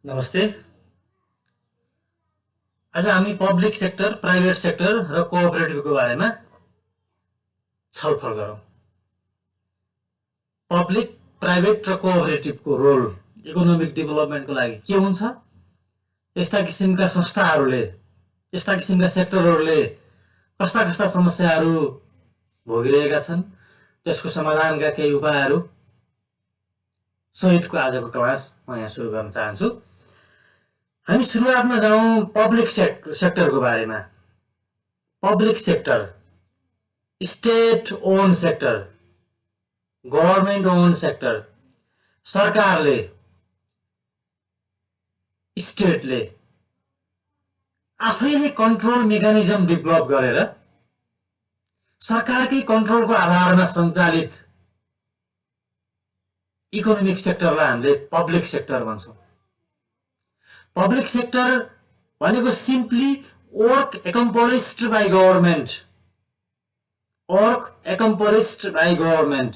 नमस्ते। आज हामी पब्लिक सेक्टर, प्राइभेट सेक्टर र कोअपरेटिभको बारेमा छलफल गरौँ। पब्लिक, प्राइभेट र कोअपरेटिभको रोल इकोनोमिक डेभलपमेन्टको लागि के हुन्छ? यस्ता किसिमका संस्थाहरूले, यस्ता किसिमका सेक्टरहरूले कस्ता कस्ता समस्याहरू भोगिरहेका छन्, त्यसको समाधानका केही उपायहरू सहितको आजको क्लास म यहाँ सुरु गर्न चाहन्छु। हामी सुरुवातमा जाउँ पब्लिक सेक्टरको बारेमा। Public sector, state own sector, government own sector, सरकारले, स्टेटले आफैले कन्ट्रोल मेकानिजम डेभलप गरेर सरकारकै कन्ट्रोलको आधारमा सञ्चालित इकोनोमिक सेक्टरलाई हामीले पब्लिक सेक्टर भन्छौँ। पब्लिक सेक्टर भनेको simply work accomplished by government, work accomplished by government.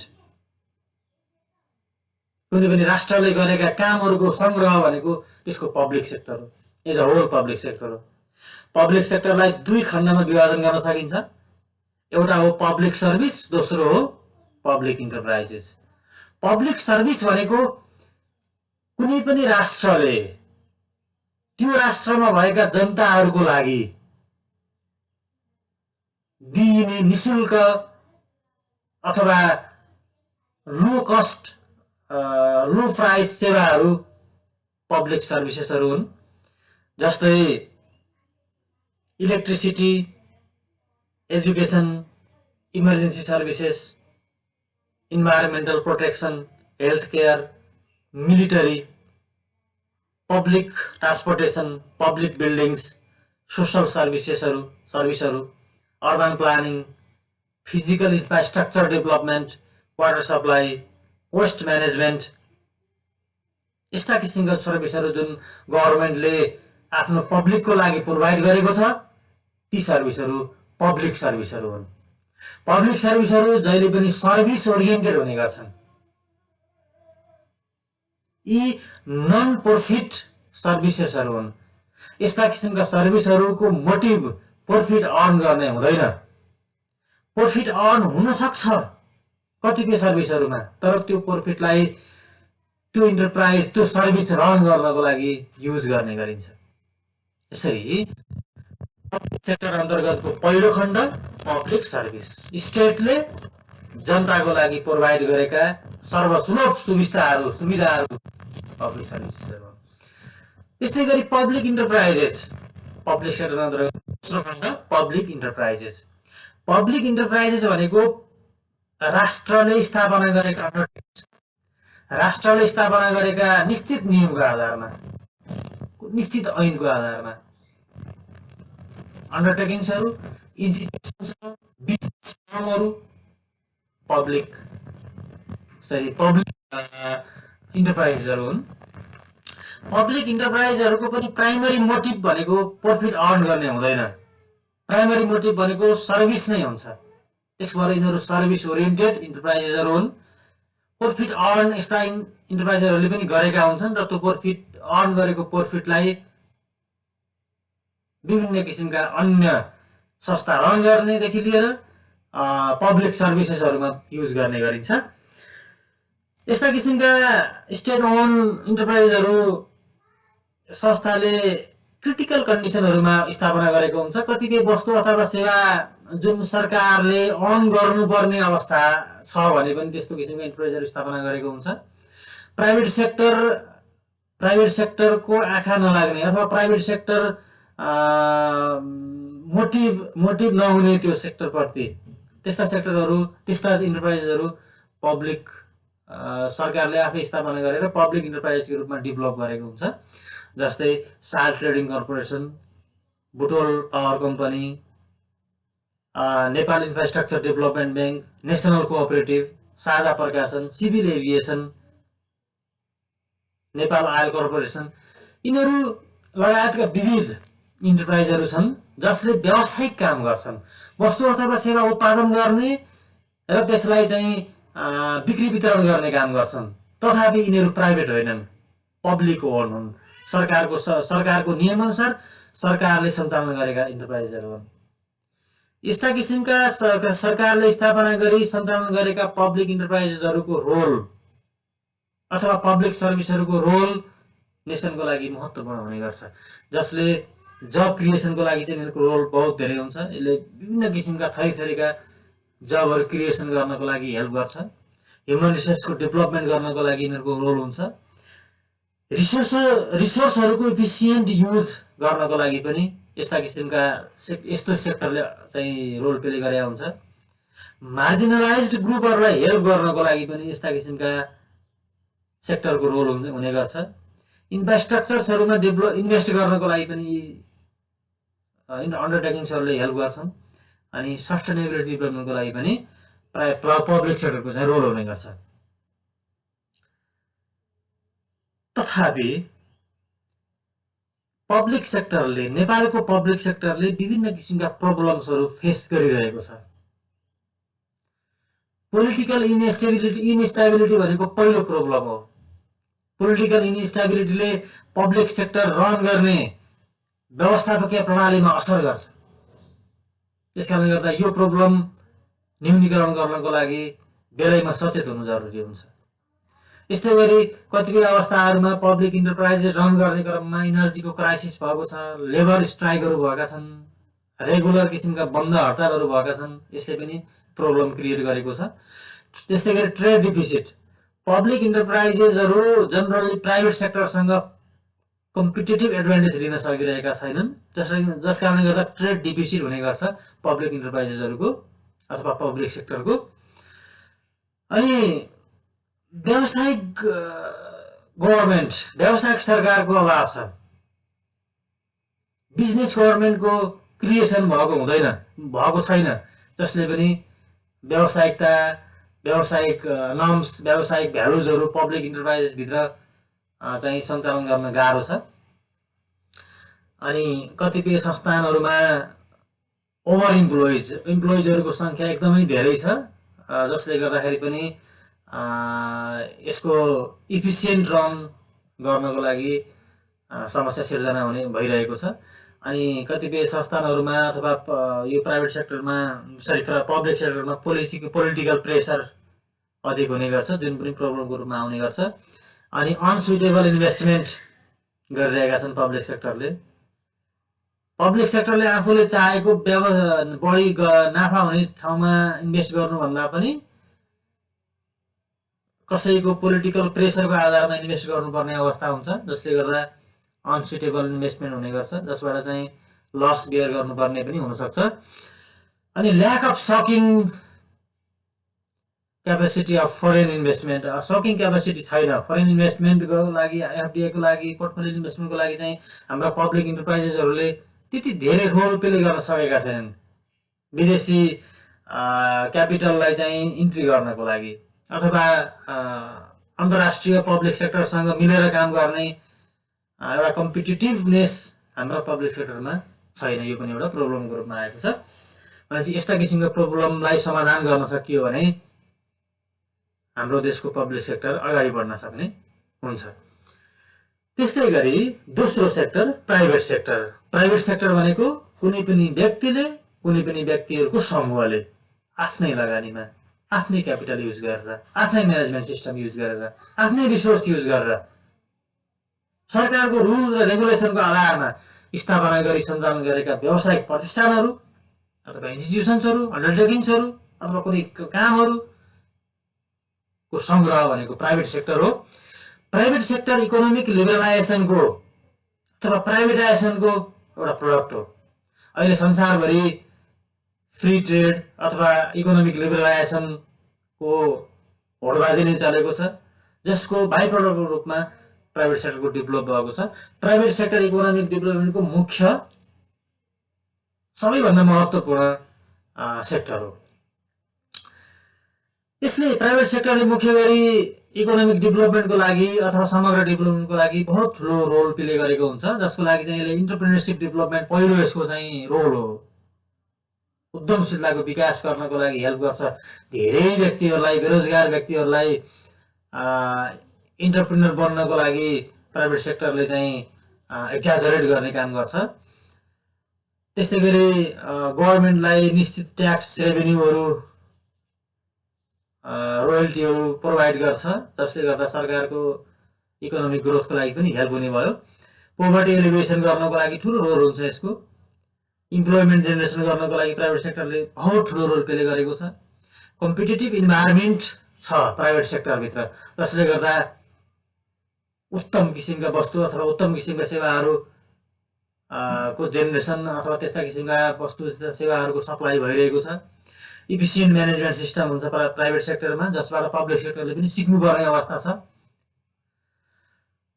कुनै पनि राष्ट्रले गरेका कामहरूको संग्रह भनेको त्यसको पब्लिक सेक्टर हो, as a whole public sector हो। पब्लिक सेक्टरलाई दुई खण्डमा विभाजन गर्न सकिन्छ। एउटा हो पब्लिक सर्भिस, दोस्रो हो पब्लिक इन्टरप्राइजेस। पब्लिक सर्भिस भनेको कुनै पनि राष्ट्रले त्यो राष्ट्रमा भएका जनताहरूको लागि दिइने निशुल्क अथवा लो कस्ट, लो प्राइस सेवाहरू पब्लिक सर्भिसेसहरू हुन्। जस्तै electricity, education, emergency services, environmental protection, health care, military, public transportation, public buildings, social सर्भिसहरू, urban planning, physical infrastructure development, water supply, waste management, यस्ता किसिमका सर्भिसहरू जुन गभर्मेन्टले आफ्नो पब्लिकको लागि प्रोभाइड गरेको छ, ती सर्भिसहरू पब्लिक सर्भिसहरू हुन्। पब्लिक सर्भिसहरू जहिले पनि सर्भिस ओरिएन्टेड हुने गर्छन्। यी नन प्रॉफिट सर्भिसेसहरू हुन्। यस्ता किसिमका सर्भिसहरूको मोटिभ प्रॉफिट अर्न गर्ने हुँदैन। प्रॉफिट अर्न हुन सक्छ कतिपय सर्भिसहरूमा, तर त्यो प्रॉफिटलाई त्यो इन्टरप्राइज, त्यो सर्भिस रन गर्नको लागि युज गर्ने गरिन्छ। यसरी पब्लिक सेक्टर अन्तर्गतको पहिलो खण्ड पब्लिक सर्भिस, स्टेटले जनताको लागि प्रोभाइड गरेका सर्वसुलभ सुविधाहरू पब्लिक सर्भिसेसहरू। त्यस्तै गरी पब्लिक इन्टरप्राइजेस, पब्लिक सेक्टर अन्तर्गत दोस्रो खण्ड पब्लिक इन्टरप्राइजेस। पब्लिक इन्टरप्राइजेस भनेको राष्ट्रले स्थापना गरेका राष्ट्रले स्थापना गरेका निश्चित नियमको आधारमा, निश्चित ऐनको आधारमा अन्डरटेकिङ्सहरू, इन्स्टिट्युसन्सहरू, बिजनेस फर्महरू पब्लिक इन्टरप्राइजहरू हुन्। पब्लिक इन्टरप्राइजहरूको पनि प्राइमरी मोटिभ भनेको प्रॉफिट अर्न गर्ने हुँदैन। प्राइमरी मोटिभ भनेको सर्भिस नै हुन्छ। त्यसबाट यिनीहरू सर्भिस ओरिएन्टेड इन्टरप्राइजेसहरू हुन्। प्रॉफिट अर्न यस्ता इन्टरप्राइजहरूले पनि गरेका हुन्छन् र त्यो प्रॉफिट अर्न गरेको प्रॉफिटलाई विभिन्न किसिमका अन्य संस्था रन गर्नेदेखि लिएर पब्लिक सर्भिसेसहरूमा युज गर्ने गरिन्छ। यस्ता किसिमका स्टेट ओन इन्टरप्राइजहरू संस्थाले क्रिटिकल कन्डिसनहरूमा स्थापना गरेको हुन्छ। कतिपय वस्तु अथवा सेवा जुन सरकारले अन गर्नुपर्ने अवस्था छ भने पनि त्यस्तो किसिमको इन्टरप्राइजहरू स्थापना गरेको हुन्छ। प्राइभेट सेक्टरको आँखा नलाग्ने अथवा प्राइभेट सेक्टर मोटिभ नहुने त्यो सेक्टरप्रति, त्यस्ता सेक्टरहरू, त्यस्ता इन्टरप्राइजहरू पब्लिक सरकारले आफै स्थापना गरेर पब्लिक इन्टरप्राइजको रूपमा डेभलप गरेको हुन्छ। जस्तै साल trading corporation, Butwal power company, Nepal infrastructure development bank, national cooperative, साझा प्रकाशन, civil aviation, Nepal oil corporation, यिनीहरू लगायतका विविध इन्टरप्राइजहरू छन् जसले व्यावसायिक काम गर्छन्। वस्तु अथवा सेवा उत्पादन गर्ने र त्यसलाई चाहिँ बिक्री वितरण गर्ने काम गर्छन्। तथापि यिनीहरू प्राइभेट होइनन्, पब्लिक ओन हुन्, सरकारको नियमअनुसार सरकारले सञ्चालन गरेका इन्टरप्राइजेसहरू हुन्। यस्ता किसिमका सरकारले स्थापना गरी सञ्चालन गरेका पब्लिक इन्टरप्राइजेसहरूको रोल अथवा पब्लिक सर्भिसहरूको रोल नेसनको लागि महत्त्वपूर्ण हुने गर्छ, जसले जब क्रिएसनको लागि चाहिँ यिनीहरूको रोल बहुत धेरै हुन्छ। यसले विभिन्न किसिमका थरीका जबहरू क्रिएसन गर्नको लागि हेल्प गर्छ। ह्युमन रिसोर्सको डेभलपमेन्ट गर्नको लागि यिनीहरूको रोल हुन्छ। रिसोर्सहरूको इफिसियन्ट युज गर्नको लागि पनि यस्तो सेक्टरले चाहिँ रोल प्ले गरेका हुन्छ। मार्जिनलाइज्ड ग्रुपहरूलाई हेल्प गर्नको लागि पनि यस्ता किसिमका सेक्टरको रोल हुने गर्छ। इन्फ्रास्ट्रक्चर्सहरूमा इन्भेस्ट गर्नको लागि पनि अन्डरटेकिङ्सहरूले हेल्प गर्छन्। अनि सस्टेनेबिलिटी डेभलपमेन्टको लागि पनि प्राय पब्लिक सेक्टरको चाहिँ रोल हुने गर्छ। तथापि नेपालको पब्लिक सेक्टरले विभिन्न किसिमका प्रब्लम्सहरू फेस गरिरहेको छ। पोलिटिकल इनस्टेबिलिटी भनेको पहिलो प्रब्लम हो। पोलिटिकल इनस्टेबिलिटीले पब्लिक सेक्टर रन गर्ने व्यवस्थापकीय प्रणालीमा असर गर्छ। त्यसकारणले गर्दा यो प्रब्लम न्यूनीकरण गर्नको लागि बेलैमा सचेत हुनु जरुरी हुन्छ। यस्तै गरी कतिपय अवस्थाहरूमा पब्लिक इन्टरप्राइजेस रन गर्ने क्रममा इनर्जीको क्राइसिस भएको छ, लेबर स्ट्राइकहरू भएका छन्, रेगुलर किसिमका बन्द हडतालहरू भएका छन्। यसले पनि प्रब्लम क्रिएट गरेको छ। त्यस्तै गरी ट्रेड डिफिसिट, पब्लिक इन्टरप्राइजेसहरू जनरली प्राइभेट सेक्टरसँग कम्पिटेटिभ एडभान्टेज लिन सकिरहेका छैनन्, जस कारणले गर्दा ट्रेड डिफिसिट हुने गर्छ पब्लिक इन्टरप्राइजेसहरूको अथवा पब्लिक सेक्टरको। अनि व्यावसायिक सरकारको अभाव छ। बिजनेस गभर्नमेन्टको क्रिएसन भएको छैन, जसले पनि व्यावसायिक नर्म्स, व्यावसायिक भ्यालुजहरू पब्लिक इन्टरप्राइजेस भित्र चाहिँ सञ्चालन गर्न गाह्रो छ। अनि कतिपय संस्थानहरूमा ओभर इम्प्लोइजहरूको सङ्ख्या एकदमै धेरै छ, जसले गर्दाखेरि पनि यसको इफिसियन्ट रन गर्नको लागि समस्या सिर्जना भइरहेको छ। अनि कतिपय संस्थानहरूमा अथवा यो प्राइभेट सेक्टरमा पब्लिक सेक्टरमा पोलिटिकल प्रेसर अधिक हुने गर्छ, जुन पनि प्रब्लमको रूपमा आउने गर्छ। अनि अनसुटेबल इन्भेस्टमेन्ट गरिरहेका छन् पब्लिक सेक्टरले। पब्लिक सेक्टरले आफूले चाहेको बढी नाफा हुने ठाउँमा इन्भेस्ट गर्नुभन्दा पनि कसैको पोलिटिकल प्रेसरको आधारमा इन्भेस्ट गर्नुपर्ने अवस्था हुन्छ, जसले गर्दा अनसुटेबल इन्भेस्टमेन्ट हुने गर्छ, जसबाट चाहिँ लस बियर गर्नुपर्ने पनि हुनसक्छ। अनि lack of sucking capacity of foreign investment, sucking capacity छैन फरेन इन्भेस्टमेन्टको लागि, एफडिआईको लागि, पोर्टफोलियो इन्भेस्टमेन्टको लागि चाहिँ हाम्रा पब्लिक इन्टरप्राइजेसहरूले त्यति धेरै रोल प्ले गर्न सकेका छैनन् विदेशी क्यापिटललाई चाहिँ इन्ट्री गर्नको लागि, अथवा अन्तर्राष्ट्रिय पब्लिक सेक्टरसँग मिलेर काम गर्ने एउटा कम्पिटिटिभनेस हाम्रो पब्लिक सेक्टरमा छैन। यो पनि एउटा प्रब्लमको रूपमा आएको छ। भनेपछि यस्ता किसिमका प्रब्लमलाई समाधान गर्न सकियो भने हाम्रो देशको पब्लिक सेक्टर अगाडि बढ्न सक्ने हुन्छ। त्यस्तै गरी दोस्रो sector private sector. Private sector भनेको कुनै पनि व्यक्तिहरूको समूहले आफ्नै लगानीमा, आफ्नै क्यापिटल युज गरेर, आफ्नै म्यानेजमेन्ट सिस्टम युज गरेर, आफ्नै रिसोर्स युज गरेर सरकारको रुल्स र रेगुलेसनको आधारमा स्थापना गरी सञ्चालन गरेका व्यावसायिक प्रतिष्ठानहरू अथवा इन्स्टिट्युसन्सहरू, अन्डरटेकिङ्सहरू अथवा कुनै कामहरूको संग्रह भनेको प्राइभेट सेक्टर हो। प्राइभेट सेक्टर इकोनोमिक लिबरलाइजेसनको अथवा प्राइभेटाइजेसनको एउटा प्रोडक्ट हो। अहिले संसारभरि फ्री ट्रेड अथवा इकोनोमिक लिबरलाइजेसनको होडबाजी नै चलेको छ, जसको बाइ प्रोडक्टको रूपमा प्राइभेट सेक्टरको डेभलप भएको छ। प्राइभेट सेक्टर इकोनोमिक डेभलपमेन्टको मुख्य सबैभन्दा महत्त्वपूर्ण सेक्टर हो। यसले प्राइभेट सेक्टरले मुख्य गरी इकोनोमिक डेभलपमेन्टको लागि अथवा समग्र डेभलपमेन्टको लागि बहुत ठुलो रोल प्ले गरेको हुन्छ, जसको लागि चाहिँ यसले इन्टरप्रेन्योरशिप डेभलपमेन्ट पहिलो यसको चाहिँ रोल हो। उद्यमशीलताको विकास गर्नको लागि हेल्प गर्छ। धेरै व्यक्तिहरूलाई, बेरोजगार व्यक्तिहरूलाई इन्टरप्रेन्योर बन्नको लागि प्राइभेट सेक्टरले चाहिँ एक्जाजरेट गर्ने काम गर्छ। त्यस्तै गरी गभर्नमेन्टलाई निश्चित ट्याक्स रेभेन्यूहरू रोयल्टीहरू प्रोभाइड गर्छ, जसले गर्दा सरकारको इकोनोमिक ग्रोथको लागि पनि हेल्प हुने भयो। पोभर्टी एलिभेसन गर्नको लागि ठुलो रोल हुन्छ यसको। इम्प्लोइमेन्ट जेनेरेसन गर्नको लागि प्राइभेट सेक्टरले बहुत ठुलो रोल प्ले गरेको छ। कम्पिटिटिभ इन्भाइरोमेन्ट छ प्राइभेट सेक्टरभित्र, जसले गर्दा उत्तम किसिमका वस्तु अथवा उत्तम किसिमका सेवाहरू को जेनेरेसन अथवा त्यस्ता किसिमका वस्तु सेवाहरूको सप्लाई भइरहेको छ। इफिसियन्ट म्यानेजमेन्ट सिस्टम हुन्छ प्राइभेट सेक्टरमा, जसबाट पब्लिक सेक्टरले पनि सिक्नुपर्ने अवस्था छ।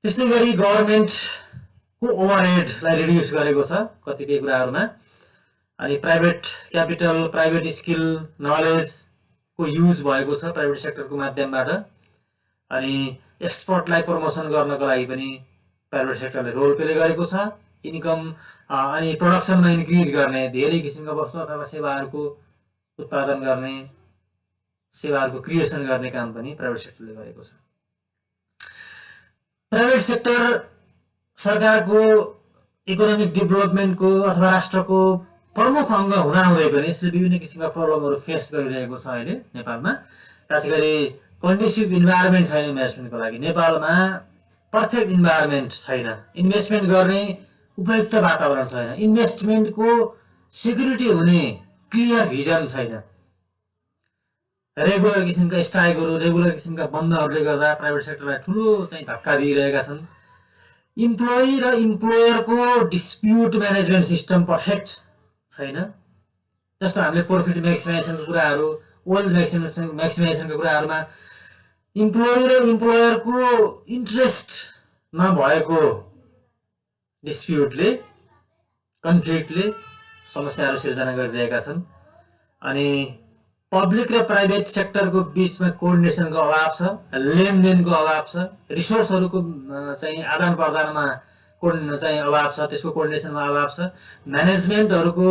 त्यस्तै गरी गभर्नमेन्टको ओभरहेडलाई रिड्युस गरेको छ कतिपय कुराहरूमा। अनि प्राइभेट क्यापिटल, प्राइभेट स्किल, नलेजको युज भएको छ प्राइभेट सेक्टरको माध्यमबाट। अनि एक्सपोर्टलाई प्रमोसन गर्नको लागि पनि प्राइभेट सेक्टरले रोल प्ले गरेको छ। इन्कम अनि प्रोडक्सनमा इन्क्रिज गर्ने, धेरै किसिमका वस्तु अथवा सेवाहरूको उत्पादन गर्ने, सेवाहरूको क्रिएसन गर्ने काम पनि प्राइभेट सेक्टरले गरेको छ। प्राइभेट सेक्टर सरकारको इकोनोमिक डेभलपमेन्टको अथवा राष्ट्रको प्रमुख अङ्ग हुँदाहुँदै पनि यसले विभिन्न किसिमका प्रब्लमहरू फेस गरिरहेको छ अहिले नेपालमा। खास गरी कन्ड्युसिभ इन्भाइरोमेन्ट छैन इन्भेस्टमेन्टको लागि। नेपालमा पर्फेक्ट इन्भाइरोमेन्ट छैन, इन्भेस्टमेन्ट गर्ने उपयुक्त वातावरण छैन, इन्भेस्टमेन्टको सिक्युरिटी हुने क्लियर भिजन छैन। रेगुलर किसिमका स्ट्राइकहरू, रेगुलर किसिमका बन्दहरूले गर्दा प्राइभेट सेक्टरलाई ठुलो चाहिँ धक्का दिइरहेका छन्। इम्प्लोइ र इम्प्लोयरको डिस्प्युट म्यानेजमेन्ट सिस्टम पर्फेक्ट छैन। जस्तो हामीले प्रफिट म्याक्सिमाइजेसनको कुराहरू, वेल्थ म्याक्सिमाइजेसनको कुराहरूमा इम्प्लोइ र इम्प्लोयरको इन्ट्रेस्ट नभएको डिस्प्युटले, कन्फ्लिक्टले समस्याहरू सिर्जना गरिरहेका छन्। अनि पब्लिक र प्राइभेट सेक्टरको बिचमा कोअर्डिनेसनको अभाव छ, लेनदेनको अभाव छ, रिसोर्सहरूको चाहिँ आदान प्रदानमा चाहिँ अभाव छ, त्यसको कोअर्डिनेसनमा अभाव छ। म्यानेजमेन्टहरूको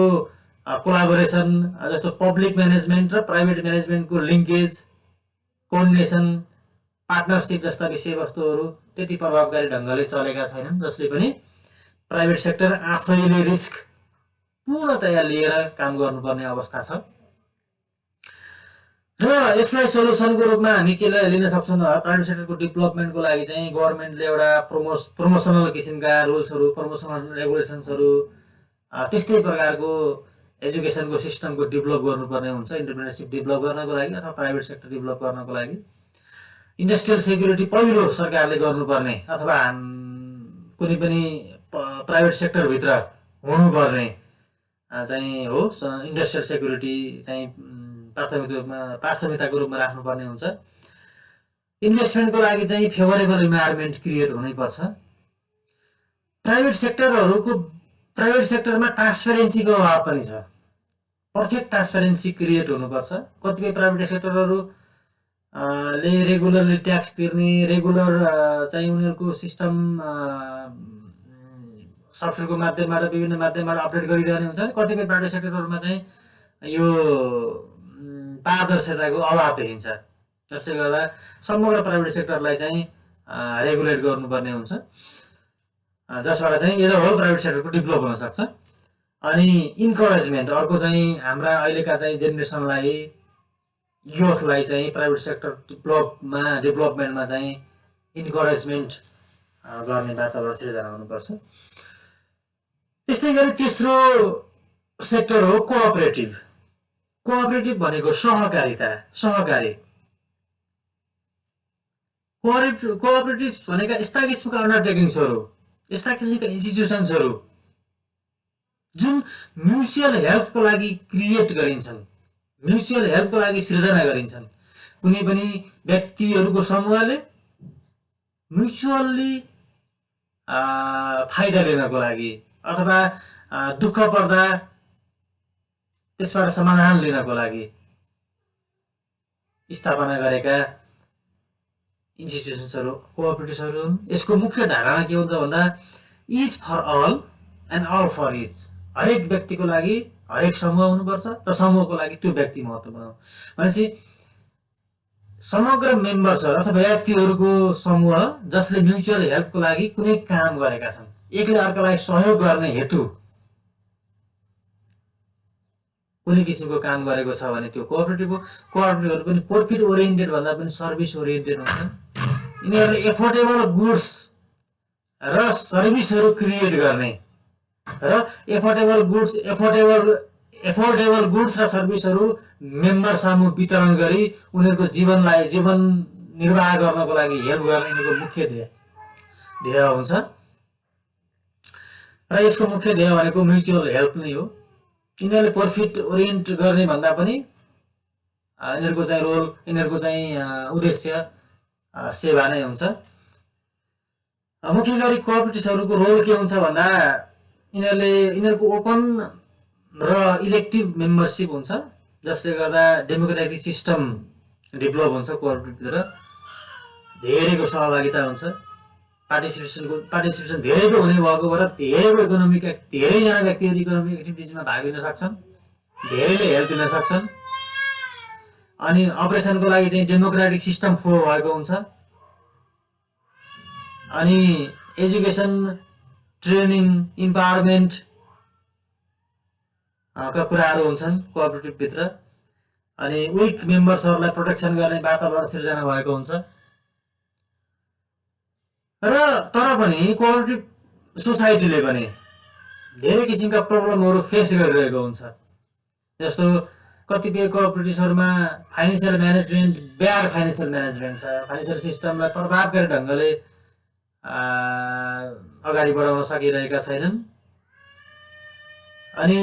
कोलाबोरेसन, जस्तो पब्लिक म्यानेजमेन्ट र प्राइभेट म्यानेजमेन्टको लिङ्केज, कोअर्डिनेसन, पार्टनरसिप जस्ता विषयवस्तुहरू त्यति प्रभावकारी ढङ्गले चलेका छैनन्, जसले पनि प्राइभेट सेक्टर आफैले रिस्क पूर्णतया लिएर काम गर्नुपर्ने अवस्था छ। र यसलाई सोल्युसनको रूपमा हामी के लिन सक्छौँ? प्राइभेट सेक्टरको डेभलपमेन्टको लागि चाहिँ गभर्नमेन्टले एउटा प्रमोसनल किसिमका रुल्सहरू, प्रमोसनल रेगुलेसन्सहरू, त्यस्तै प्रकारको एजुकेसनको सिस्टमको डेभलप गर्नुपर्ने हुन्छ इन्टरप्रेन्योरसिप डेभलप गर्नको लागि अथवा प्राइभेट सेक्टर डेभलप गर्नको लागि। इन्डस्ट्रियल सेक्युरिटी पहिलो सरकारले गर्नुपर्ने अथवा कुनै पनि प्राइभेट सेक्टरभित्र हुनुपर्ने चाहिँ हो इन्डस्ट्रियल सेक्युरिटी चाहिँ प्राथमिकताको रूपमा राख्नुपर्ने हुन्छ। इन्भेस्टमेन्टको लागि चाहिँ फेभरेबल इन्भाइरोमेन्ट क्रिएट हुनैपर्छ। प्राइभेट सेक्टरमा ट्रान्सपेरेन्सीको अभाव पनि छ। पर्फेक्ट ट्रान्सपेरेन्सी क्रिएट हुनुपर्छ। कतिपय प्राइभेट सेक्टरहरू ले रेगुलरली ट्याक्स तिर्ने, रेगुलर चाहिँ उनीहरूको सिस्टम सफ्टवेयरको माध्यमबाट विभिन्न माध्यमबाट अपडेट गरिरहने हुन्छ। कतिपय प्राइभेट सेक्टरहरूमा चाहिँ यो पारदर्शिताको अभाव देखिन्छ, जसले गर्दा समग्र प्राइभेट सेक्टरलाई चाहिँ रेगुलेट गर्नुपर्ने हुन्छ, जसबाट चाहिँ एज अ होल प्राइभेट सेक्टरको डेभलप हुन सक्छ। अनि इन्करेजमेन्ट, अर्को चाहिँ हाम्रा अहिलेका चाहिँ जेनेरेसनलाई, युथलाई चाहिँ प्राइभेट सेक्टर डेभलपमेन्टमा चाहिँ इन्करेजमेन्ट गर्ने वातावरण सिर्जना हुनुपर्छ। त्यस्तै गरी तेस्रो सेक्टर हो कोअपरेटिभ। कोअपरेटिभ भनेको सहकारिता, सहकारी। कोअपरेटिभ भनेका यस्ता किसिमका अन्डरटेकिङ्सहरू, यस्ता किसिमका इन्स्टिट्युसन्सहरू जुन म्युचुअल हेल्पको लागि क्रिएट गरिन्छन्, म्युचुअल हेल्पको लागि सिर्जना गरिन्छन्। कुनै पनि व्यक्तिहरूको समूहले म्युचुअल्ली फाइदा लिनको लागि अथवा दुःख पर्दा त्यसबाट समाधान लिनको लागि स्थापना गरेका इन्स्टिट्युसन्सहरू कोअपरेटिभ्सहरू हुन्। यसको मुख्य धारणा के हुन्छ भन्दा each for all and all for each. हरेक व्यक्तिको लागि हरेक समूह हुनुपर्छ र समूहको लागि त्यो व्यक्ति महत्त्वपूर्ण हो। भनेपछि समग्र मेम्बर्सहरू अथवा व्यक्तिहरूको समूह जसले म्युचुअल हेल्पको लागि कुनै काम गरेका छन्, एकले अर्कालाई सहयोग गर्ने हेतु कुनै किसिमको काम गरेको छ भने त्यो कोअपरेटिभ हो। कोअपरेटिभहरू पनि प्रफिट ओरिएन्टेड भन्दा पनि सर्भिस ओरिएन्टेड हुन्छन्। यिनीहरूले एफोर्डेबल गुड्स र सर्भिसहरू क्रिएट गर्ने र एफोर्डेबल गुड्स र सर्भिसहरू मेम्बर सामु वितरण गरी उनीहरूको जीवन निर्वाह गर्नको लागि हेल्प गर्ने यिनीहरूको मुख्य ध्येय हुन्छ। र यसको मुख्य ध्येय भनेको म्युचुअल हेल्प नै हो। यिनीहरूले प्रफिट ओरिएन्ट गर्ने भन्दा पनि यिनीहरूको चाहिँ रोल, यिनीहरूको चाहिँ उद्देश्य सेवा नै हुन्छ। मुख्य गरी कोअपरेटिभ्सहरूको रोल के हुन्छ भन्दा यिनीहरूको ओपन र इलेक्टिभ मेम्बरसिप हुन्छ, जसले गर्दा डेमोक्रेटिक सिस्टम डेभलप हुन्छ। कोअपरेटिभभित्र धेरैको सहभागिता हुन्छ, पार्टिसिपेसन धेरैको हुने भएकोबाट धेरैजना व्यक्तिहरू इकोनोमिक एक्टिभिटिजमा भाग लिन सक्छन्, धेरैले हेल्प लिन सक्छन्। अनि अपरेसनको लागि चाहिँ डेमोक्रेटिक सिस्टम फ्लो भएको हुन्छ। अनि एजुकेसन, ट्रेनिङ, इम्पावरमेन्ट का कुराहरू हुन्छन् कोअपरेटिभभित्र। अनि विक मेम्बर्सहरूलाई प्रोटेक्सन गर्ने वातावरण सिर्जना भएको हुन्छ। र तर पनि कोअपरेटिभ सोसाइटीले पनि धेरै किसिमका प्रब्लमहरू फेस गरिरहेको हुन्छ। जस्तो कतिपय कोअपरेटिभ्सहरूमा financial management, bad financial management छ, फाइनेन्सियल सिस्टमलाई प्रभावकारी ढङ्गले अगाडि बढाउन सकिरहेका छैनन्। अनि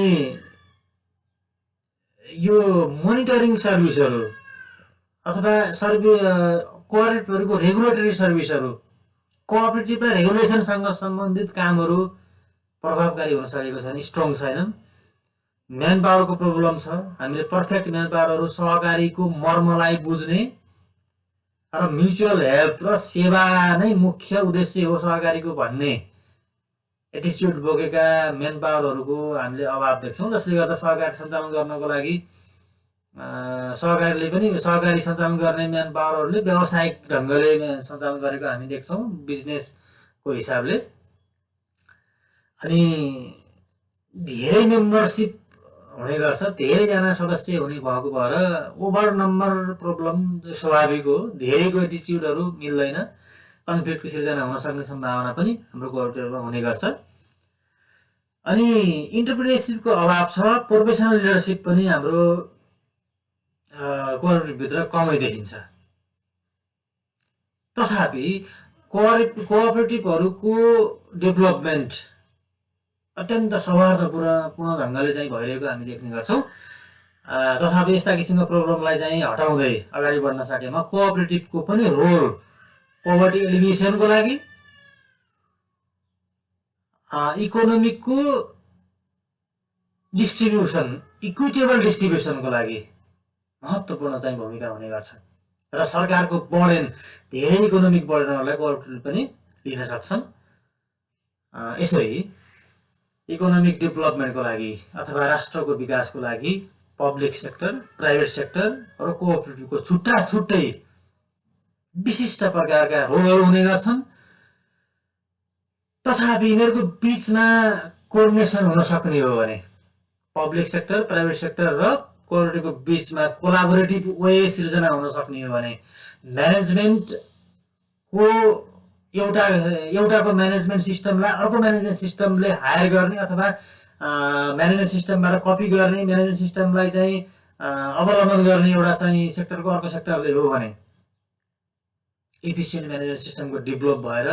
यो मोनिटरिङ सर्भिसहरू अथवा कोअपरेटिभहरूको रेगुलेटरी सर्भिसहरू, कोअपरेटिभलाई रेगुलेसनसँग सम्बन्धित कामहरू प्रभावकारी हुन सकेको छैन, स्ट्रङ छैनन्। म्यान पावरको प्रब्लम छ। हामीले पर्फेक्ट म्यान पावरहरू सहकारीको मर्मलाई बुझ्ने र म्युचुअल हेल्प र सेवा नै मुख्य उद्देश्य हो सहकारीको भन्ने एटिच्युड बोकेका म्यान पावरहरूको हामीले अभाव देख्छौँ, जसले गर्दा सहकारी सञ्चालन गर्नको लागि सहकारी सञ्चालन गर्ने म्यान पावरहरूले व्यावसायिक ढङ्गले सञ्चालन गरेको हामी देख्छौँ बिजनेसको हिसाबले। अनि धेरै मेम्बरसिप हुने गर्छ, धेरैजना सदस्य हुने भएको भएर ओभर नम्बर प्रब्लम स्वाभाविक हो। धेरैको एटिच्युडहरू मिल्दैन, कन्फ्लिक्टको सिर्जना हुन सक्ने सम्भावना पनि हाम्रो कोअपरेटिभमा हुने गर्छ। अनि इन्टरप्रेन्योरसिपको अभाव छ। प्रोफेसनल लिडरसिप पनि हाम्रो कोअपरेटिभभित्र कमै देखिन्छ। तथापि कोअपरेटिभहरूको डेभलपमेन्ट अत्यन्त सौहार्दपूर्ण ढङ्गले चाहिँ भइरहेको हामी देख्ने गर्छौँ। तथापि यस्ता किसिमका प्रब्लमलाई चाहिँ हटाउँदै अगाडि बढ्न सकेमा कोअपरेटिभको पनि रोल पोभर्टी एलिमिनेसनको लागि, इकोनोमिकको डिस्ट्रिब्युसन, इक्विटेबल डिस्ट्रिब्युसनको लागि महत्त्वपूर्ण चाहिँ भूमिका हुने गर्छ। र सरकारको बर्डन, धेरै इकोनोमिक बर्डनहरूलाई कोअपरेटिभले पनि लिन सक्छन्। यसरी इकोनोमिक डेभलपमेन्टको लागि अथवा राष्ट्रको विकासको लागि पब्लिक सेक्टर, प्राइभेट सेक्टर र कोअपरेटिभको छुट्टै विशिष्ट प्रकारका रोलहरू हुने गर्छन्। तथापि यिनीहरूको बिचमा कोअर्डिनेसन हुन सक्ने हो भने, पब्लिक सेक्टर, प्राइभेट सेक्टर र कोअपरेटिभको बिचमा कोलाबोरेटिभ वे सिर्जना हुन सक्ने हो भने म्यानेजमेन्टको एउटाको म्यानेजमेन्ट सिस्टमलाई अर्को म्यानेजमेन्ट सिस्टमले हायर गर्ने अथवा म्यानेजमेन्ट सिस्टमबाट कपी गर्ने, म्यानेजमेन्ट सिस्टमलाई चाहिँ अवलम्बन गर्ने एउटा चाहिँ सेक्टरको अर्को सेक्टरले हो भने इफिसियन्ट म्यानेजमेन्ट सिस्टमको डेभलप भएर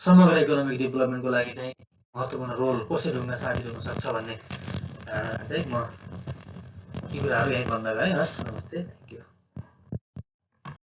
समग्र इकोनोमिक डेभलपमेन्टको लागि चाहिँ महत्त्वपूर्ण रोल कसरी ढुङ्गा साबित हुन सक्छ भन्ने धारणा चाहिँ म यी कुराहरू यहीँ बन्द गरेँ। हस्, नमस्ते, थ्याङ्क यू।